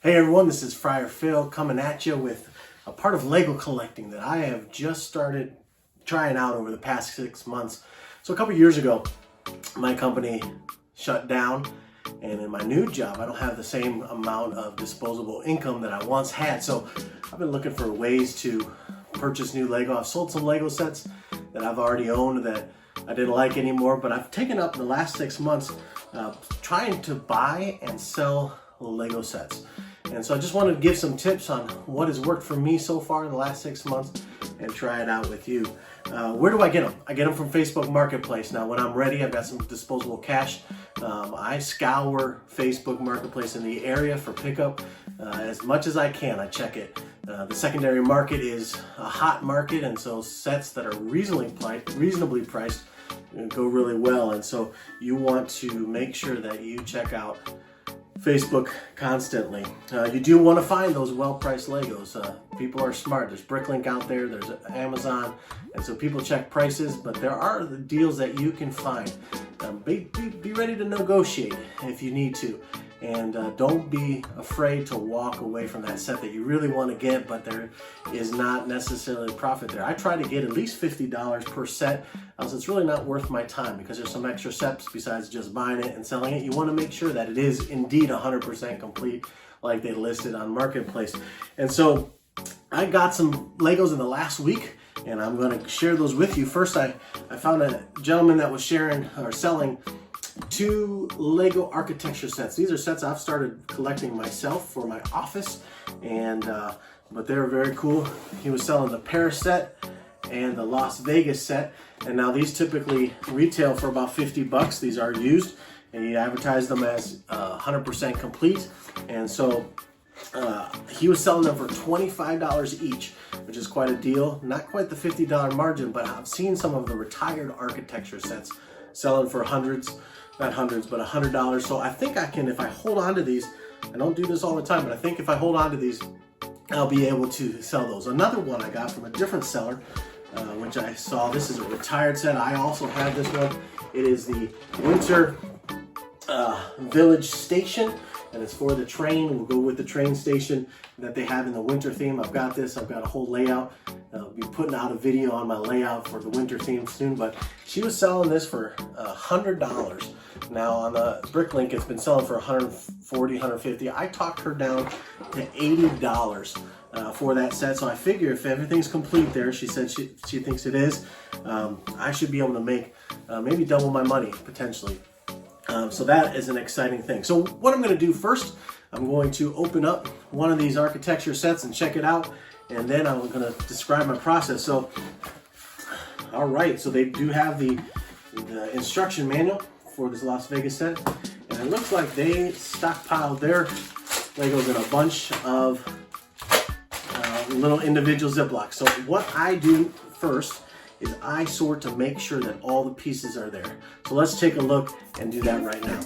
Hey everyone, this is Friar Phil coming at you with a part of Lego collecting that I have just started trying out over the past 6 months. So a couple years ago, my company shut down, and in my new job, I don't have the same amount of disposable income that I once had. So I've been looking for ways to purchase new Lego. I've sold some Lego sets that I've already owned that I didn't like anymore, but I've taken up in the last 6 months trying to buy and sell Lego sets. And so I just wanted to give some tips on what has worked for me so far in the last 6 months and try it out with you. Where do I get them? I get them from Facebook Marketplace. Now when I'm ready, I've got some disposable cash. I scour Facebook Marketplace in the area for pickup as much as I can. I check it. The secondary market is a hot market, and so sets that are reasonably priced go really well. And so you want to make sure that you check out Facebook constantly. You do want to find those well-priced Legos. People are smart. There's BrickLink out there, there's Amazon, and so people check prices, but there are the deals that you can find. Be ready to negotiate if you need to, and don't be afraid to walk away from that set that you really want to get, but there is not necessarily profit there. I try to get at least $50 per set, else it's really not worth my time because there's some extra steps besides just buying it and selling it. You want to make sure that it is indeed 100% complete like they listed on Marketplace. And so I got some Legos in the last week, and I'm going to share those with you. First, I found a gentleman that was selling 2 Lego architecture sets. These are sets I've started collecting myself for my office, and but they're very cool. He was selling the Paris set and the Las Vegas set, and now these typically retail for about 50 bucks. These are used, and he advertised them as 100% complete, and so he was selling them for $25 each, which is quite a deal. Not quite the $50 margin, but I've seen some of the retired architecture sets selling for not hundreds, but $100. So I think I can, if I hold on to these, I don't do this all the time, but I think if I hold on to these, I'll be able to sell those. Another one I got from a different seller, which I saw, this is a retired set. I also have this one. It is the Winter Village Station, and it's for the train. We'll go with the train station that they have in the winter theme. I've got this. I've got a whole layout. I'll be putting out a video on my layout for the winter theme soon, but she was selling this for $100. Now on the BrickLink, it's been selling for $140, $150. I talked her down to $80 for that set. So I figure if everything's complete there, she said she thinks it is, I should be able to make maybe double my money potentially. So that is an exciting thing. So what I'm going to do first, I'm going to open up one of these architecture sets and check it out, and then I'm going to describe my process. So, all right, so they do have the instruction manual for this Las Vegas set, and it looks like they stockpiled their Legos in a bunch of little individual Ziplocs. So what I do first is I sort to make sure that all the pieces are there. So let's take a look and do that right now.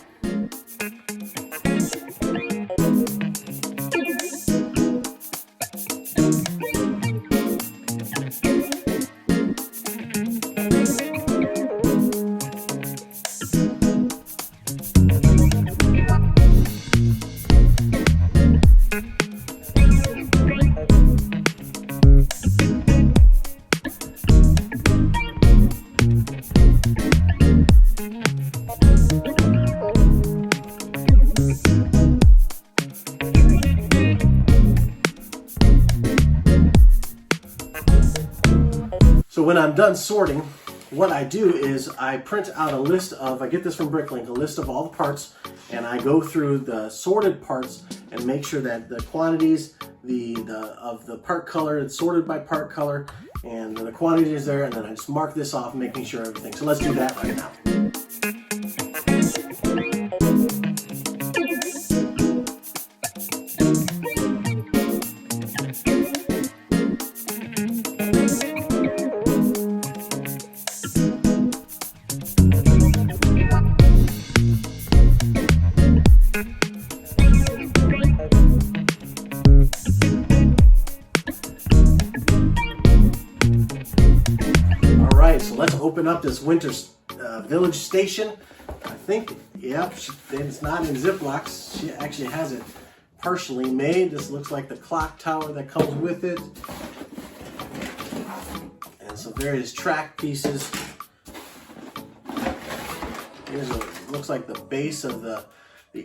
So when I'm done sorting, what I do is I print out a list of, I get this from BrickLink, a list of all the parts, and I go through the sorted parts and make sure that the quantities of the part color, it's sorted by part color, and the quantity is there, and then I just mark this off, making sure everything. So let's do that right now. So let's open up this Winter Village Station. I think, yep, it's not in Ziplocs. She actually has it partially made. This looks like the clock tower that comes with it. And some various track pieces. Here's what looks like the base of the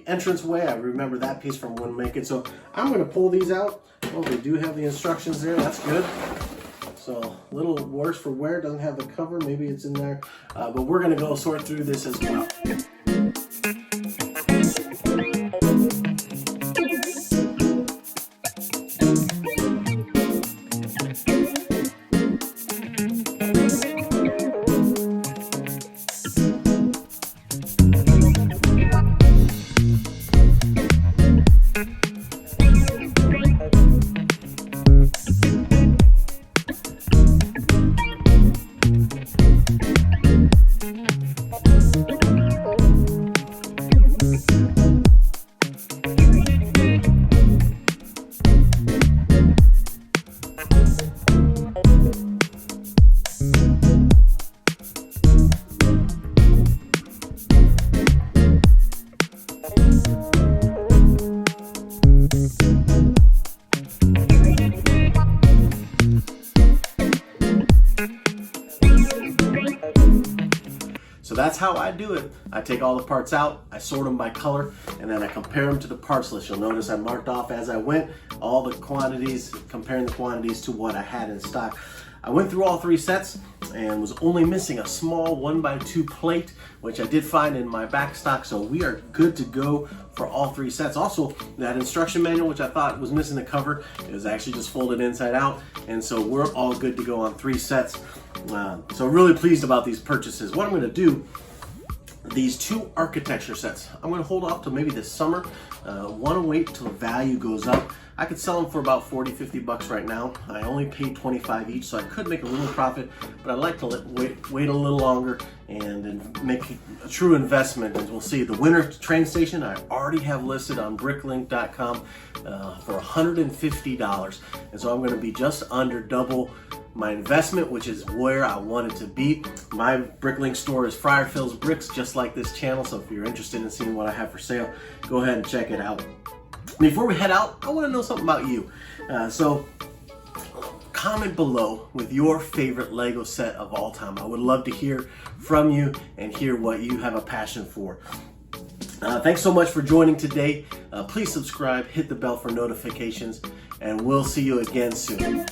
entranceway. I remember that piece from when making. So I'm going to pull these out. Oh, they do have the instructions there. That's good. So a little worse for wear. Doesn't have the cover. Maybe it's in there. But we're going to go sort through this as well. So that's how I do it. I take all the parts out, I sort them by color, and then I compare them to the parts list. You'll notice I marked off as I went all the quantities, comparing the quantities to what I had in stock. I went through all 3 sets and was only missing a small 1x2 plate, which I did find in my back stock, so we are good to go for all 3 sets. Also, that instruction manual, which I thought was missing the cover, it was actually just folded inside out, and so we're all good to go on 3 sets. So really pleased about these purchases. What I'm going to do, these 2 architecture sets, I'm going to hold off till maybe this summer. Want to wait till the value goes up. I could sell them for about 40-50 bucks right now. I only paid 25 each, so I could make a little profit, but I'd like to wait a little longer and make a true investment. And we'll see. The winter train station I already have listed on BrickLink.com for $150, and so I'm going to be just under double my investment, which is where I want it to be. My BrickLink store is Friar Phil's Bricks, just like this channel, so if you're interested in seeing what I have for sale, go ahead and check it out. Before we head out, I want to know something about you. So comment below with your favorite Lego set of all time. I would love to hear from you and hear what you have a passion for. Thanks so much for joining today. Please subscribe, hit the bell for notifications, and we'll see you again soon.